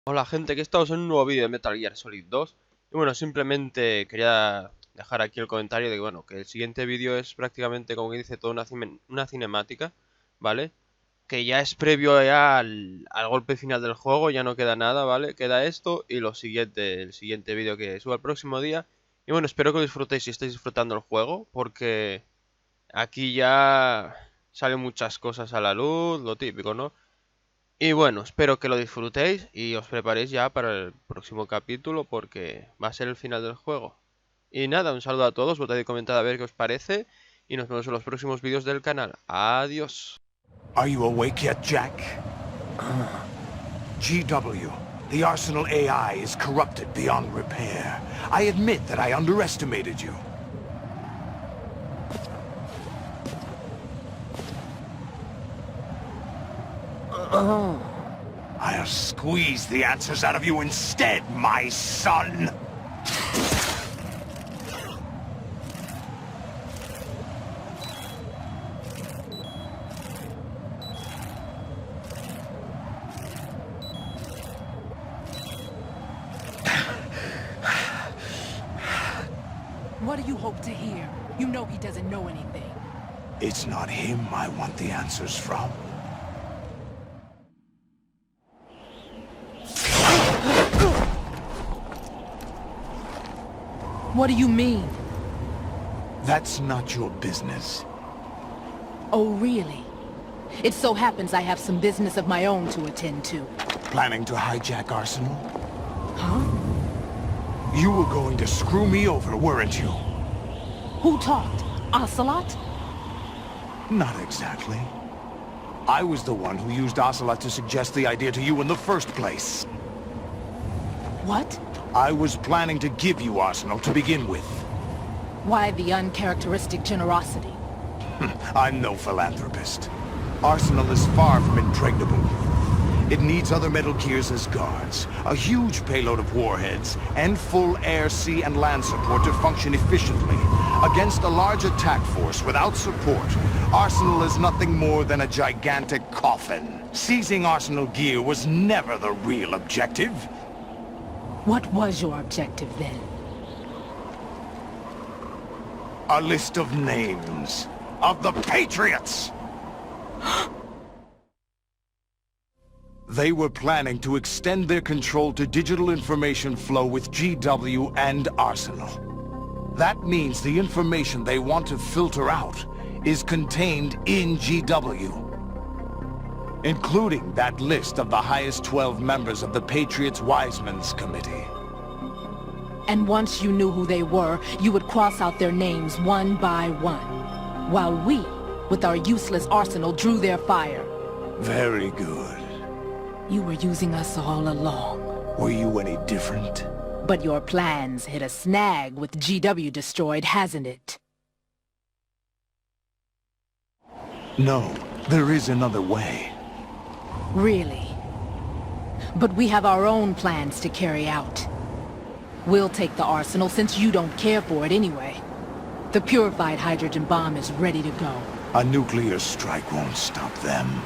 Hola gente, que estamos en un nuevo vídeo de Metal Gear Solid 2. Y bueno, simplemente quería dejar aquí el comentario de que bueno, que el siguiente vídeo es prácticamente, como que dice, toda una cinemática, ¿vale? Que ya es previo ya al golpe final del juego, ya no queda nada, ¿vale? Queda esto y el siguiente vídeo que suba el próximo día. Y bueno, espero que lo disfrutéis si estáis disfrutando el juego, porque aquí ya salen muchas cosas a la luz, lo típico, ¿no? Y bueno, espero que lo disfrutéis y os preparéis ya para el próximo capítulo porque va a ser el final del juego. Y nada, un saludo a todos, votad y comentad a ver qué os parece y nos vemos en los próximos vídeos del canal. Adiós. Are you awake yet, Jack? GW, the Arsenal AI is corrupted beyond repair. I admit that I underestimated you. I'll squeeze the answers out of you instead, my son! What do you hope to hear? You know he doesn't know anything. It's not him I want the answers from. What do you mean? That's not your business. Oh, really? It so happens I have some business of my own to attend to. Planning to hijack Arsenal? Huh? You were going to screw me over, weren't you? Who talked? Ocelot? Not exactly. I was the one who used Ocelot to suggest the idea to you in the first place. What? I was planning to give you Arsenal to begin with. Why the uncharacteristic generosity? I'm no philanthropist. Arsenal is far from impregnable. It needs other Metal Gears as guards, a huge payload of warheads, and full air, sea, and land support to function efficiently. Against a large attack force without support, Arsenal is nothing more than a gigantic coffin. Seizing Arsenal gear was never the real objective. What was your objective then? A list of names of the Patriots! They were planning to extend their control to digital information flow with GW and Arsenal. That means the information they want to filter out is contained in GW, including that list of the highest 12 members of the Patriots Wiseman's Committee. And once you knew who they were, you would cross out their names one by one, while we, with our useless arsenal, drew their fire. Very good. You were using us all along. Were you any different? But your plans hit a snag with GW destroyed, hasn't it? No, there is another way. Really? But we have our own plans to carry out. We'll take the arsenal since you don't care for it anyway. The purified hydrogen bomb is ready to go. A nuclear strike won't stop them.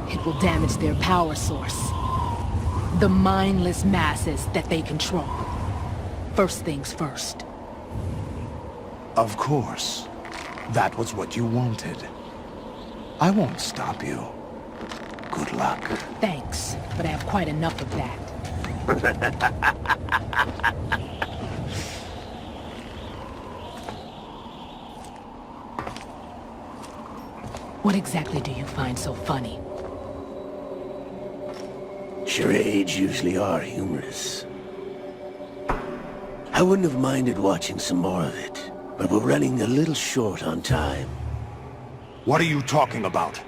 It will damage their power source. The mindless masses that they control. First things first. Of course. That was what you wanted. I won't stop you. Good luck. Thanks, but I have quite enough of that. What exactly do you find so funny? Charades usually are humorous. I wouldn't have minded watching some more of it, but we're running a little short on time. What are you talking about?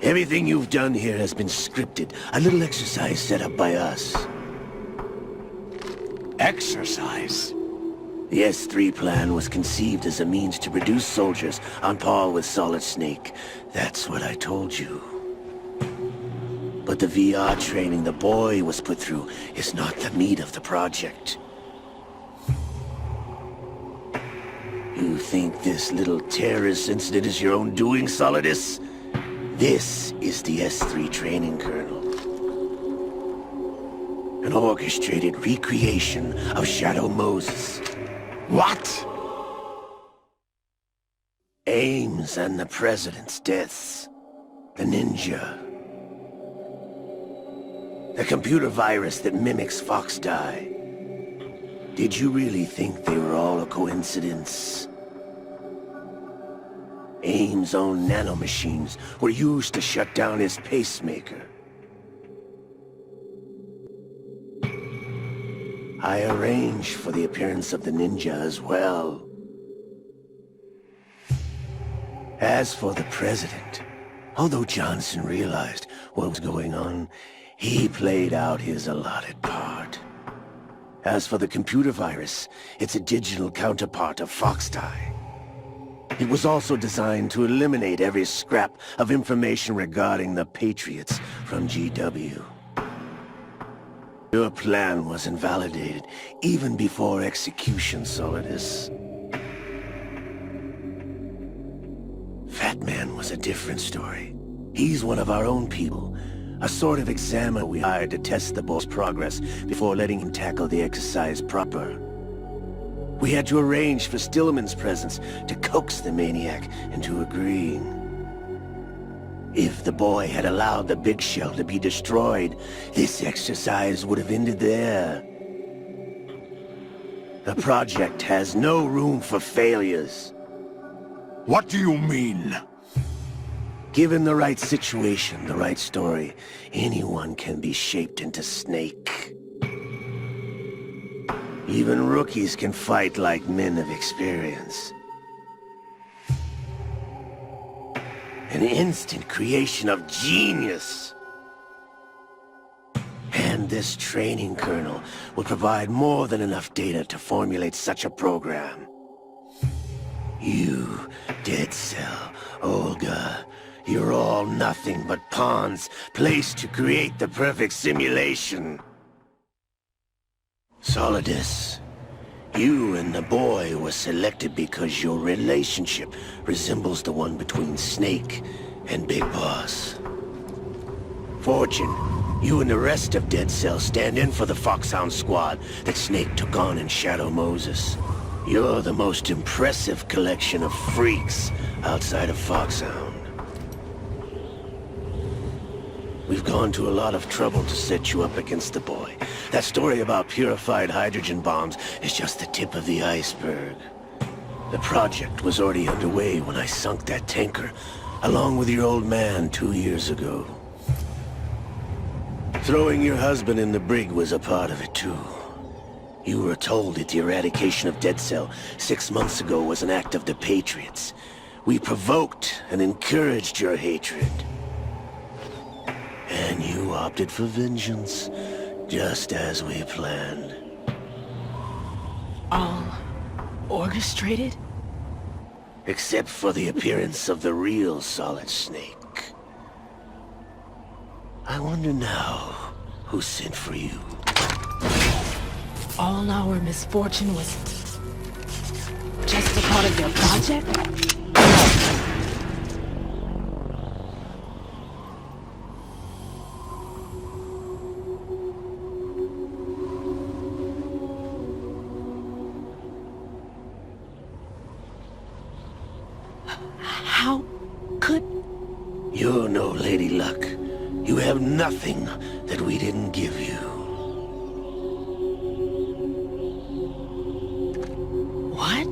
Everything you've done here has been scripted, a little exercise set up by us. Exercise? The S3 plan was conceived as a means to produce soldiers on par with Solid Snake. That's what I told you. But the VR training the boy was put through is not the meat of the project. You think this little terrorist incident is your own doing, Solidus? This is the S3 training kernel. An orchestrated recreation of Shadow Moses. What? Ames and the President's deaths. The ninja. The computer virus that mimics Foxdie. Did you really think they were all a coincidence? Ames' own nanomachines were used to shut down his pacemaker. I arranged for the appearance of the ninja as well. As for the President, although Johnson realized what was going on, he played out his allotted part. As for the computer virus, it's a digital counterpart of Foxdie. It was also designed to eliminate every scrap of information regarding the Patriots from GW. Your plan was invalidated even before execution, Solidus. Fat Man was a different story. He's one of our own people. A sort of examiner we hired to test the boy's progress before letting him tackle the exercise proper. We had to arrange for Stillman's presence to coax the maniac into agreeing. If the boy had allowed the big shell to be destroyed, this exercise would have ended there. The project has no room for failures. What do you mean? Given the right situation, the right story, anyone can be shaped into Snake. Even rookies can fight like men of experience. An instant creation of genius. And this training kernel will provide more than enough data to formulate such a program. You, Dead Cell, Olga, you're all nothing but pawns placed to create the perfect simulation. Solidus, you and the boy were selected because your relationship resembles the one between Snake and Big Boss. Fortune, you and the rest of Dead Cell stand in for the Foxhound squad that Snake took on in Shadow Moses. You're the most impressive collection of freaks outside of Foxhound. We've gone to a lot of trouble to set you up against the boy. That story about purified hydrogen bombs is just the tip of the iceberg. The project was already underway when I sunk that tanker, along with your old man 2 years ago. Throwing your husband in the brig was a part of it too. You were told that the eradication of Dead Cell 6 months ago was an act of the Patriots. We provoked and encouraged your hatred. And you opted for vengeance, just as we planned. All orchestrated? Except for the appearance of the real Solid Snake. I wonder now who sent for you. All our misfortune was just a part of your project? How could... You're no Lady Luck. You have nothing that we didn't give you. What?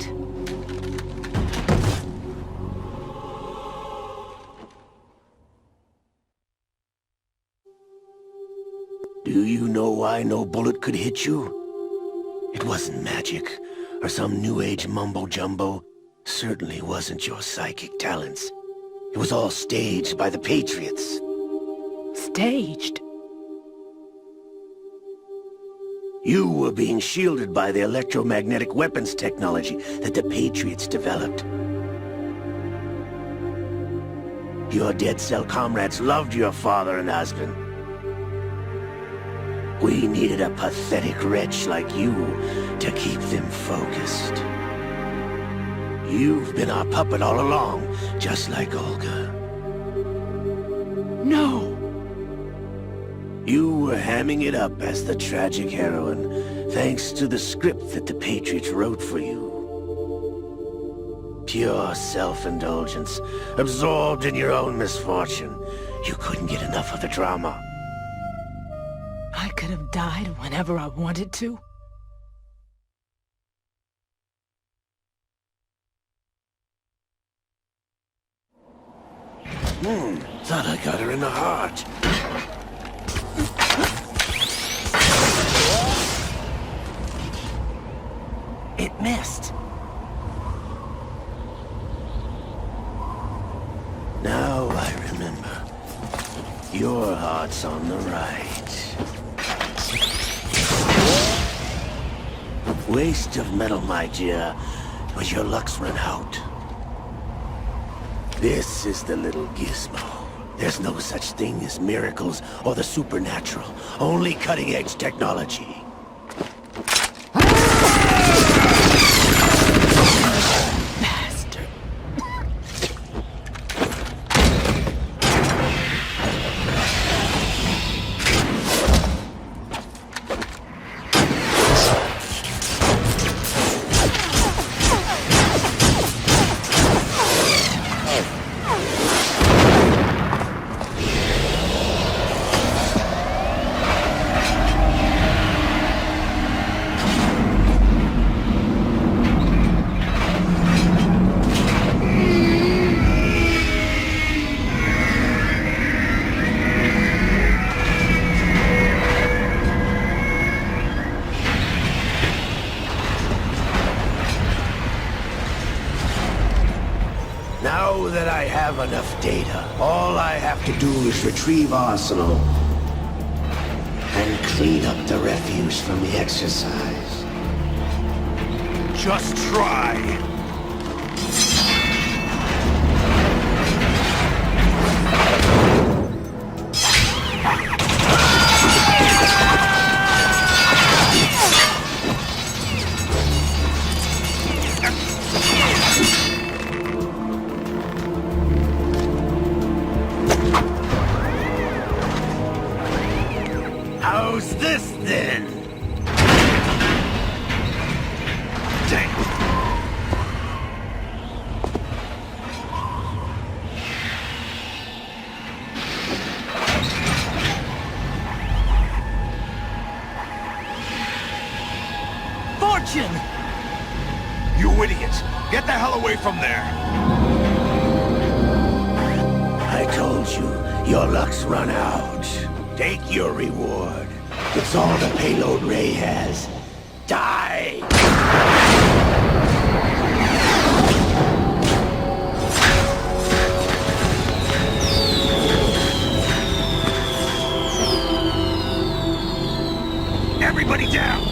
Do you know why no bullet could hit you? It wasn't magic, or some new age mumbo-jumbo. Certainly wasn't your psychic talents. It was all staged by the Patriots. Staged? You were being shielded by the electromagnetic weapons technology that the Patriots developed. Your Dead Cell comrades loved your father and husband. We needed a pathetic wretch like you to keep them focused. You've been our puppet all along, just like Olga. No! You were hamming it up as the tragic heroine, thanks to the script that the Patriots wrote for you. Pure self-indulgence, absorbed in your own misfortune. You couldn't get enough of the drama. I could have died whenever I wanted to. Thought I got her in the heart. It missed. Now I remember. Your heart's on the right. Waste of metal, my dear, but your luck's run out. This is the little gizmo. There's no such thing as miracles or the supernatural. Only cutting-edge technology. Bastard. Now that I have enough data, all I have to do is retrieve Arsenal and clean up the refuse from the exercise. Just try. How's this then? Damn. Fortune! You idiot! Get the hell away from there! I told you, your luck's run out. Take your reward. It's all the payload Ray has. Die! Everybody down!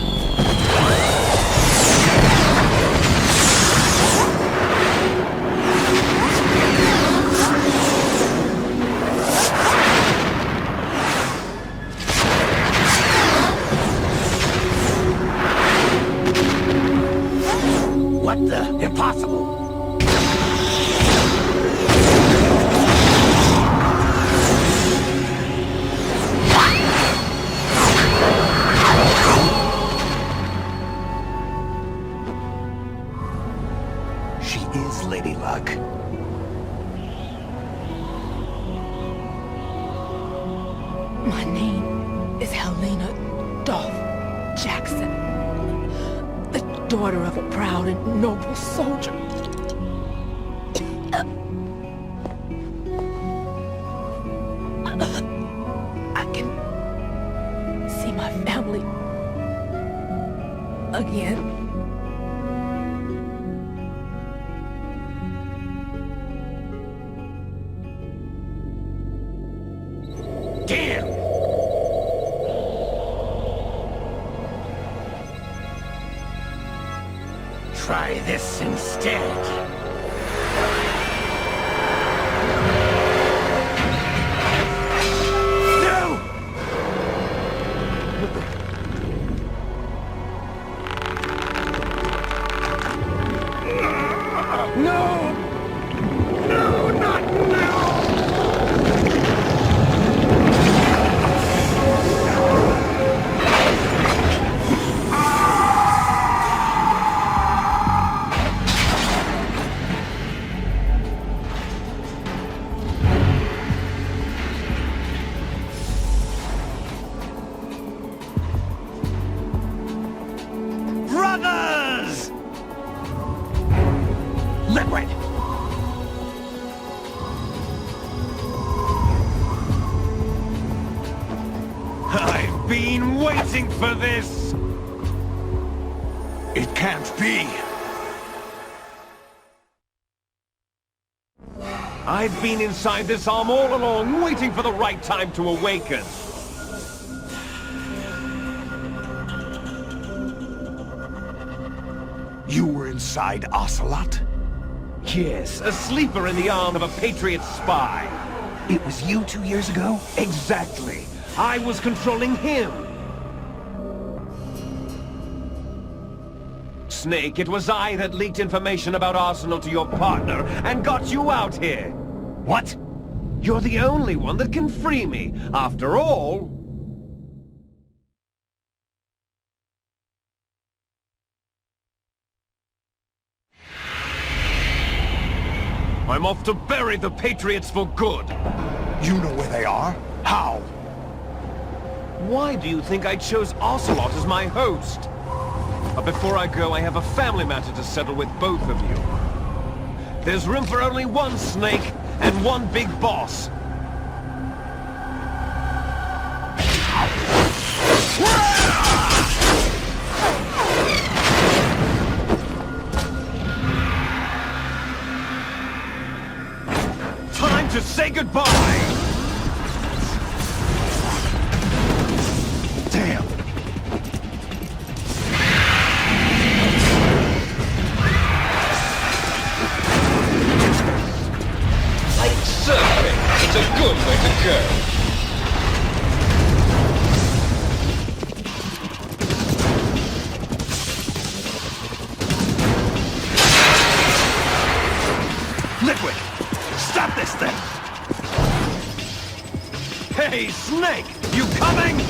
What the? Impossible! She is Lady Luck. My name is Helena Dolph Jackson, the daughter of a proud and noble soldier. I can see my family again. Damn! Try this instead. No! No! No, not now! Brothers! Liquid! I've been waiting for this! It can't be! I've been inside this arm all along, waiting for the right time to awaken. You were inside Ocelot? Yes, a sleeper in the arm of a Patriot spy. It was you 2 years ago? Exactly. I was controlling him. Snake, it was I that leaked information about Arsenal to your partner and got you out here. What? You're the only one that can free me. After all... I'm off to bury the Patriots for good. You know where they are? How? Why do you think I chose Ocelot as my host? But before I go, I have a family matter to settle with both of you. There's room for only one Snake and one big boss. Time to say goodbye! Damn! Like surfing, it's a good way to go. Liquid! Stop this thing! Hey, Snake! You coming?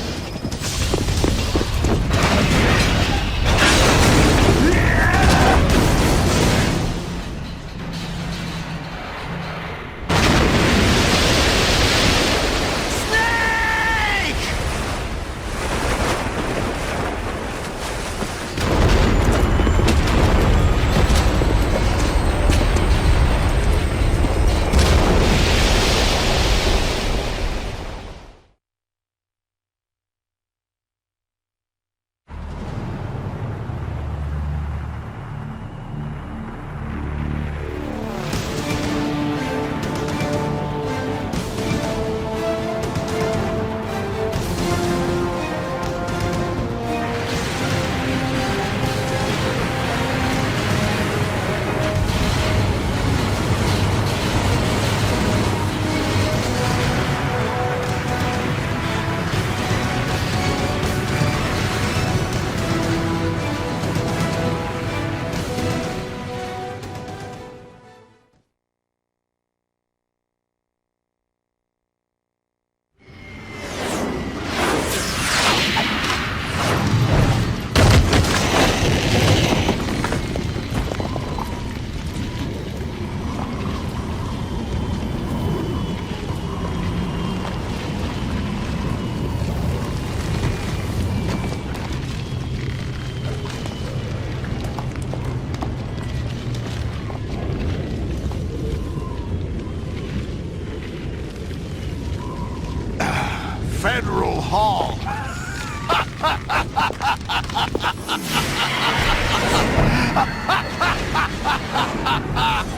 Federal Hall.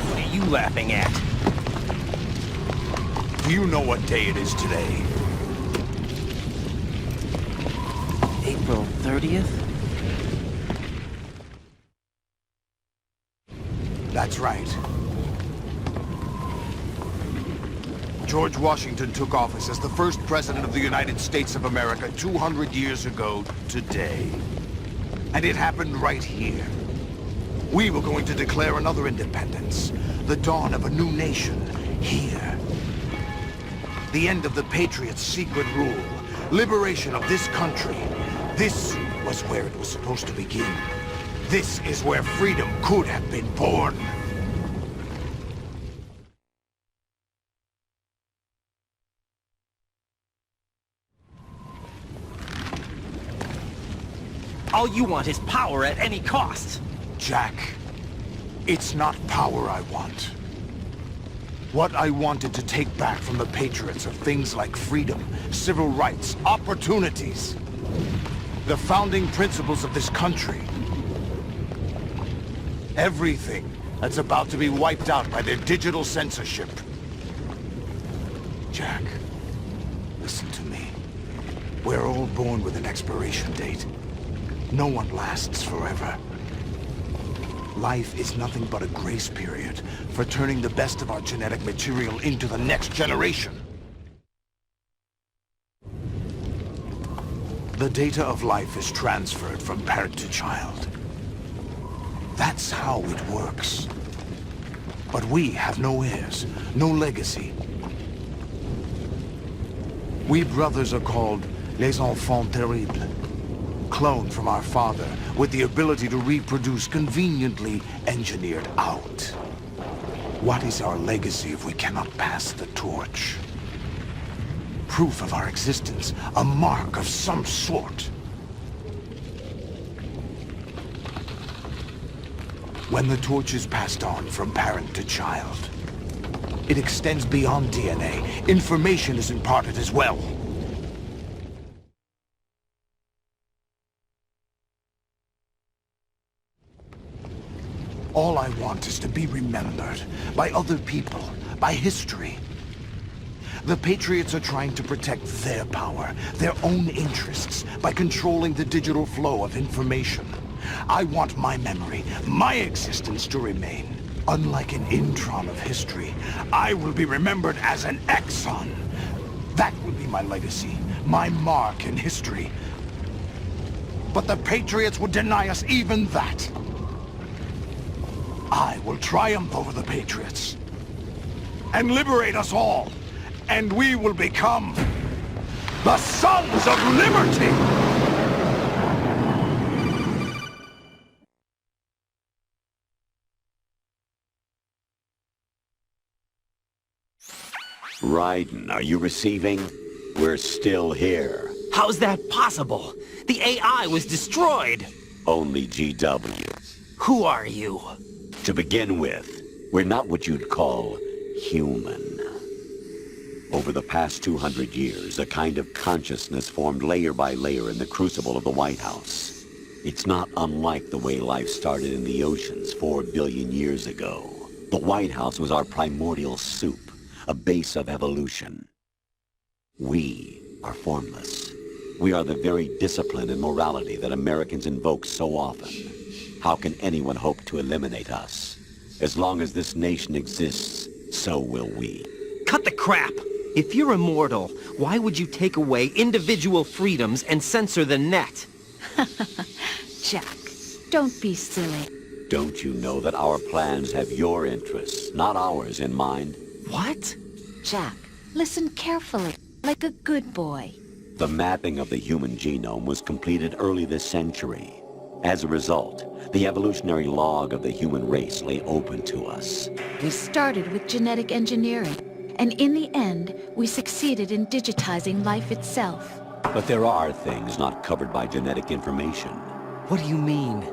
What are you laughing at? Do you know what day it is today? April 30th? That's right. George Washington took office as the first president of the United States of America 200 years ago today. And it happened right here. We were going to declare another independence. The dawn of a new nation. Here. The end of the Patriots' secret rule. Liberation of this country. This was where it was supposed to begin. This is where freedom could have been born. All you want is power at any cost. Jack, it's not power I want. What I wanted to take back from the Patriots are things like freedom, civil rights, opportunities. The founding principles of this country. Everything that's about to be wiped out by their digital censorship. Jack, listen to me. We're all born with an expiration date. No one lasts forever. Life is nothing but a grace period for turning the best of our genetic material into the next generation. The data of life is transferred from parent to child. That's how it works. But we have no heirs, no legacy. We brothers are called les enfants terribles. Cloned from our father, with the ability to reproduce conveniently engineered out. What is our legacy if we cannot pass the torch? Proof of our existence, a mark of some sort. When the torch is passed on from parent to child, it extends beyond DNA. Information is imparted as well. All I want is to be remembered by other people, by history. The Patriots are trying to protect their power, their own interests, by controlling the digital flow of information. I want my memory, my existence to remain. Unlike an intron of history, I will be remembered as an exon. That will be my legacy, my mark in history. But the Patriots would deny us even that. I will triumph over the Patriots and liberate us all, and we will become the Sons of Liberty! Raiden, are you receiving? We're still here. How's that possible? The AI was destroyed. Only GW. Who are you? To begin with, we're not what you'd call human. Over the past 200 years, a kind of consciousness formed layer by layer in the crucible of the White House. It's not unlike the way life started in the oceans 4 billion years ago. The White House was our primordial soup, a base of evolution. We are formless. We are the very discipline and morality that Americans invoke so often. How can anyone hope to eliminate us? As long as this nation exists, so will we. Cut the crap! If you're immortal, why would you take away individual freedoms and censor the net? Jack, don't be silly. Don't you know that our plans have your interests, not ours, in mind? What? Jack, listen carefully, like a good boy. The mapping of the human genome was completed early this century. As a result, the evolutionary log of the human race lay open to us. We started with genetic engineering, and in the end, we succeeded in digitizing life itself. But there are things not covered by genetic information. What do you mean?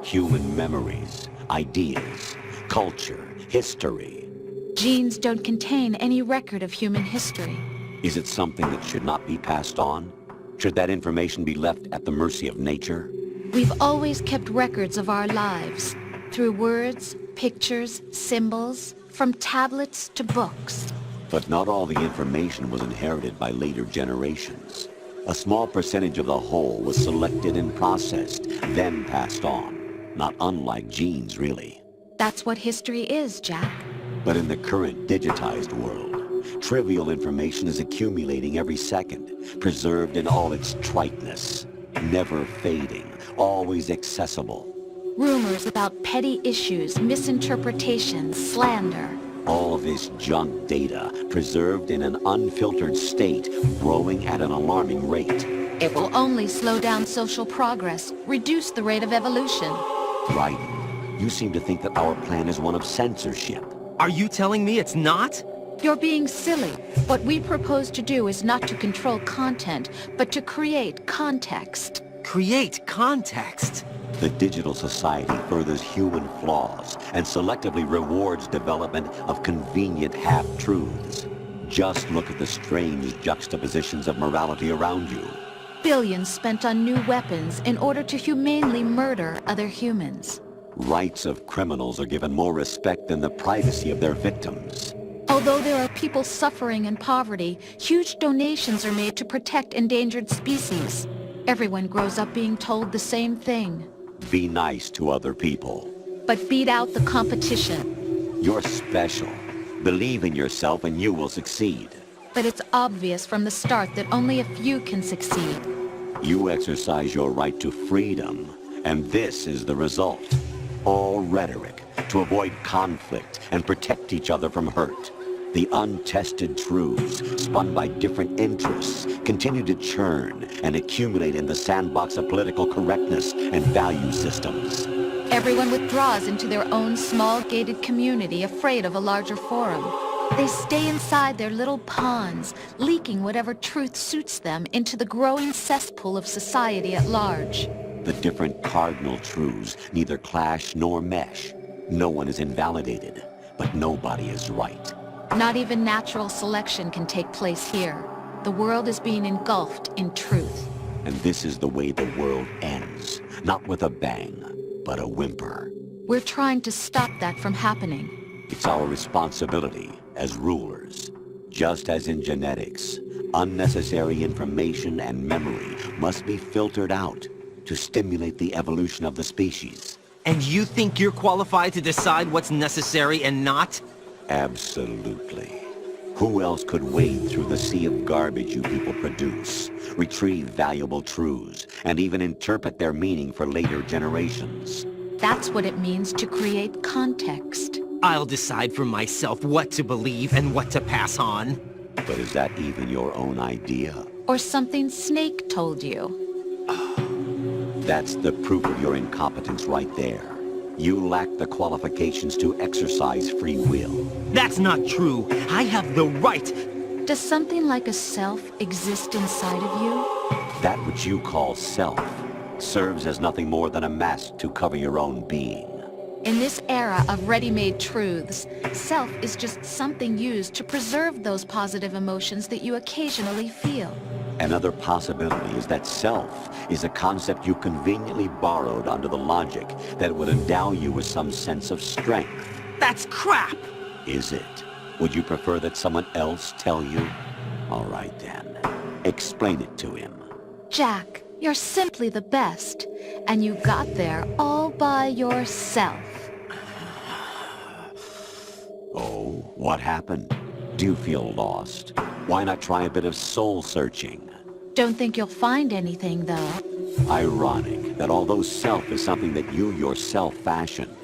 Human memories, ideas, culture, history. Genes don't contain any record of human history. Is it something that should not be passed on? Should that information be left at the mercy of nature? We've always kept records of our lives, through words, pictures, symbols, from tablets to books. But not all the information was inherited by later generations. A small percentage of the whole was selected and processed, then passed on. Not unlike genes, really. That's what history is, Jack. But in the current digitized world, Trivial information is accumulating every second, preserved in all its triteness. Never fading, always accessible. Rumors about petty issues, misinterpretations, slander. All this junk data, preserved in an unfiltered state, growing at an alarming rate. It will only slow down social progress, reduce the rate of evolution. Right. You seem to think that our plan is one of censorship. Are you telling me it's not? You're being silly. What we propose to do is not to control content, but to create context. Create context. The digital society furthers human flaws and selectively rewards development of convenient half-truths. Just look at the strange juxtapositions of morality around you. Billions spent on new weapons in order to humanely murder other humans. Rights of criminals are given more respect than the privacy of their victims. Although there are people suffering in poverty, huge donations are made to protect endangered species. Everyone grows up being told the same thing. Be nice to other people. But beat out the competition. You're special. Believe in yourself and you will succeed. But it's obvious from the start that only a few can succeed. You exercise your right to freedom, and this is the result. All rhetoric to avoid conflict and protect each other from hurt. The untested truths, spun by different interests, continue to churn and accumulate in the sandbox of political correctness and value systems. Everyone withdraws into their own small gated community, afraid of a larger forum. They stay inside their little ponds, leaking whatever truth suits them into the growing cesspool of society at large. The different cardinal truths neither clash nor mesh. No one is invalidated, but nobody is right. Not even natural selection can take place here. The world is being engulfed in truth. And this is the way the world ends. Not with a bang, but a whimper. We're trying to stop that from happening. It's our responsibility as rulers. Just as in genetics, unnecessary information and memory must be filtered out to stimulate the evolution of the species. And you think you're qualified to decide what's necessary and not? Absolutely. Who else could wade through the sea of garbage you people produce, retrieve valuable truths, and even interpret their meaning for later generations? That's what it means to create context. I'll decide for myself what to believe and what to pass on. But is that even your own idea? Or something Snake told you? That's the proof of your incompetence right there. You lack the qualifications to exercise free will. That's not true. I have the right. Does something like a self exist inside of you? That which you call self serves as nothing more than a mask to cover your own being. In this era of ready-made truths, self is just something used to preserve those positive emotions that you occasionally feel. Another possibility is that self is a concept you conveniently borrowed under the logic that it would endow you with some sense of strength. That's crap! Is it? Would you prefer that someone else tell you? All right then. Explain it to him. Jack, you're simply the best, and you got there all by yourself. Oh, what happened? Do you feel lost? Why not try a bit of soul-searching? Don't think you'll find anything, though. Ironic that although self is something that you yourself fashioned,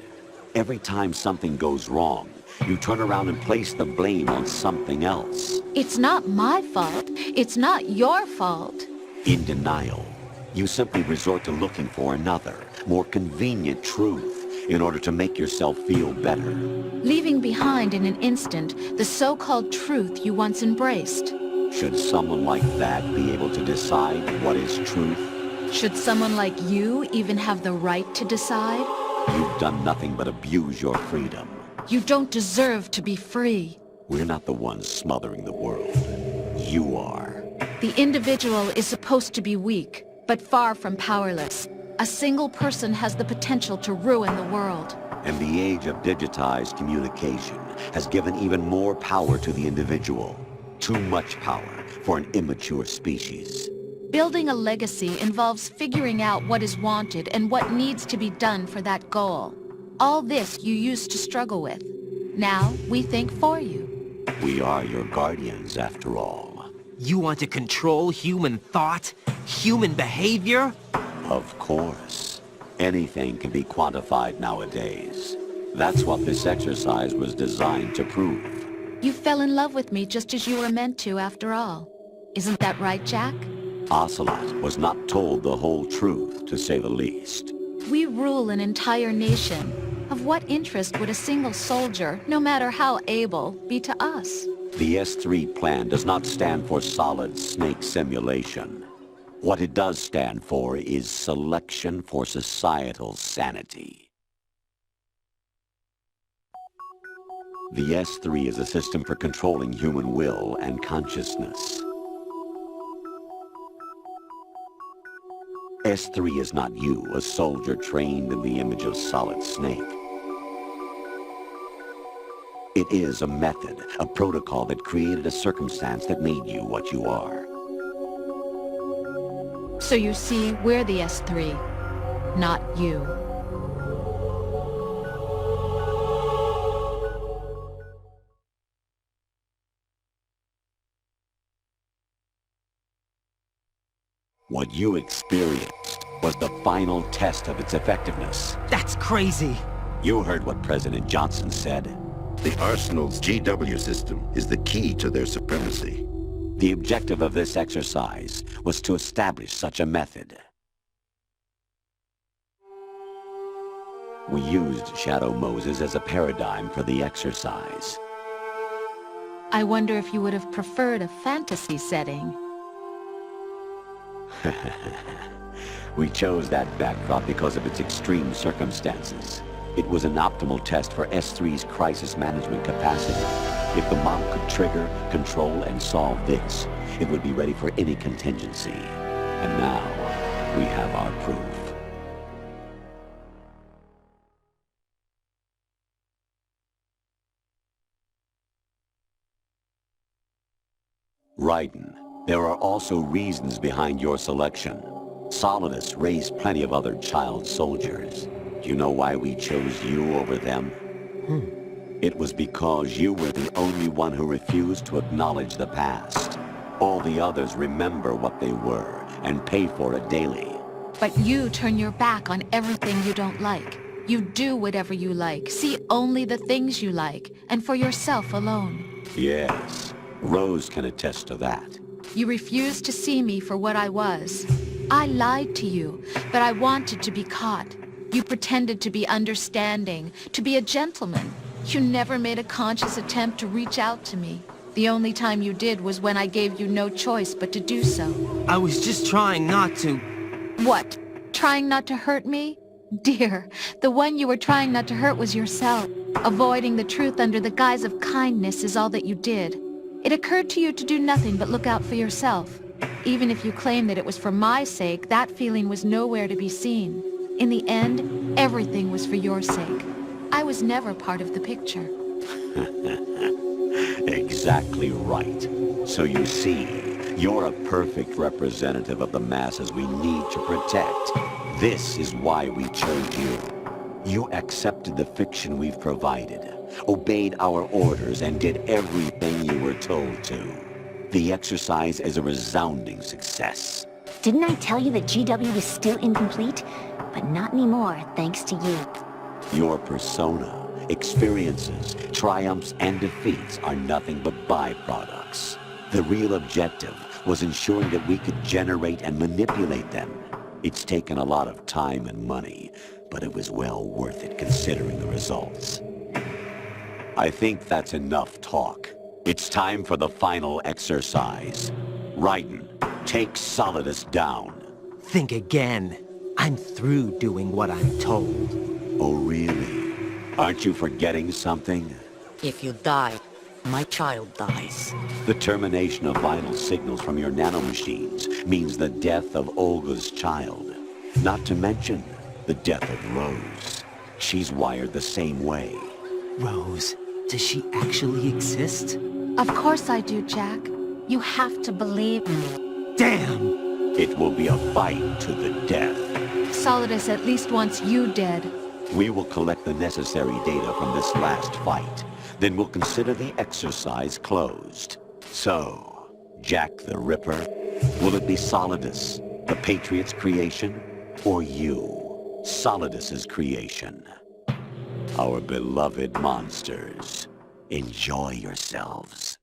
every time something goes wrong, you turn around and place the blame on something else. It's not my fault. It's not your fault. In denial, you simply resort to looking for another, more convenient truth in order to make yourself feel better. Leaving behind in an instant the so-called truth you once embraced. Should someone like that be able to decide what is truth? Should someone like you even have the right to decide? You've done nothing but abuse your freedom. You don't deserve to be free. We're not the ones smothering the world. You are. The individual is supposed to be weak, but far from powerless. A single person has the potential to ruin the world. And the age of digitized communication has given even more power to the individual. Too much power for an immature species. Building a legacy involves figuring out what is wanted and what needs to be done for that goal. All this you used to struggle with. Now we think for you. We are your guardians, after all. You want to control human thought? Human behavior? Of course. Anything can be quantified nowadays. That's what this exercise was designed to prove. You fell in love with me just as you were meant to, after all. Isn't that right, Jack? Ocelot was not told the whole truth, to say the least. We rule an entire nation. Of what interest would a single soldier, no matter how able, be to us? The S3 plan does not stand for solid snake simulation. What it does stand for is selection for societal sanity. The S3 is a system for controlling human will and consciousness. S3 is not you, a soldier trained in the image of Solid Snake. It is a method, a protocol that created a circumstance that made you what you are. So you see, we're the S3, not you. What you experienced was the final test of its effectiveness. That's crazy. You heard what President Johnson said. The Arsenal's GW system is the key to their supremacy. The objective of this exercise was to establish such a method. We used Shadow Moses as a paradigm for the exercise. I wonder if you would have preferred a fantasy setting. We chose that backdrop because of its extreme circumstances. It was an optimal test for S3's crisis management capacity. If the model could trigger, control, and solve this, it would be ready for any contingency. And now, we have our proof. Raiden, there are also reasons behind your selection. Solidus raised plenty of other child soldiers. Do you know why we chose you over them? It was because you were the only one who refused to acknowledge the past. All the others remember what they were and pay for it daily. But you turn your back on everything you don't like. You do whatever you like, see only the things you like, and for yourself alone. Yes, Rose can attest to that. You refused to see me for what I was. I lied to you, but I wanted to be caught. You pretended to be understanding, to be a gentleman. You never made a conscious attempt to reach out to me. The only time you did was when I gave you no choice but to do so. I was just trying not to... What? Trying not to hurt me? Dear, the one you were trying not to hurt was yourself. Avoiding the truth under the guise of kindness is all that you did. It occurred to you to do nothing but look out for yourself. Even if you claim that it was for my sake, that feeling was nowhere to be seen. In the end, everything was for your sake. I was never part of the picture. Exactly right. So you see, you're a perfect representative of the masses we need to protect. This is why we chose you. You accepted the fiction we've provided, obeyed our orders, and did everything you were told to. The exercise is a resounding success. Didn't I tell you that GW is still incomplete? But not anymore, thanks to you. Your persona, experiences, triumphs, and defeats are nothing but byproducts. The real objective was ensuring that we could generate and manipulate them. It's taken a lot of time and money, but it was well worth it considering the results. I think that's enough talk. It's time for the final exercise. Raiden, take Solidus down. Think again. I'm through doing what I'm told. Oh, really? Aren't you forgetting something? If you die, my child dies. The termination of vital signals from your nanomachines means the death of Olga's child. Not to mention the death of Rose. She's wired the same way. Rose, does she actually exist? Of course I do, Jack. You have to believe me. Damn! It will be a fight to the death. Solidus at least wants you dead. We will collect the necessary data from this last fight. then we'll consider the exercise closed. So, Jack the Ripper, will it be Solidus, the Patriot's creation, or you, Solidus's creation? Our beloved monsters, enjoy yourselves.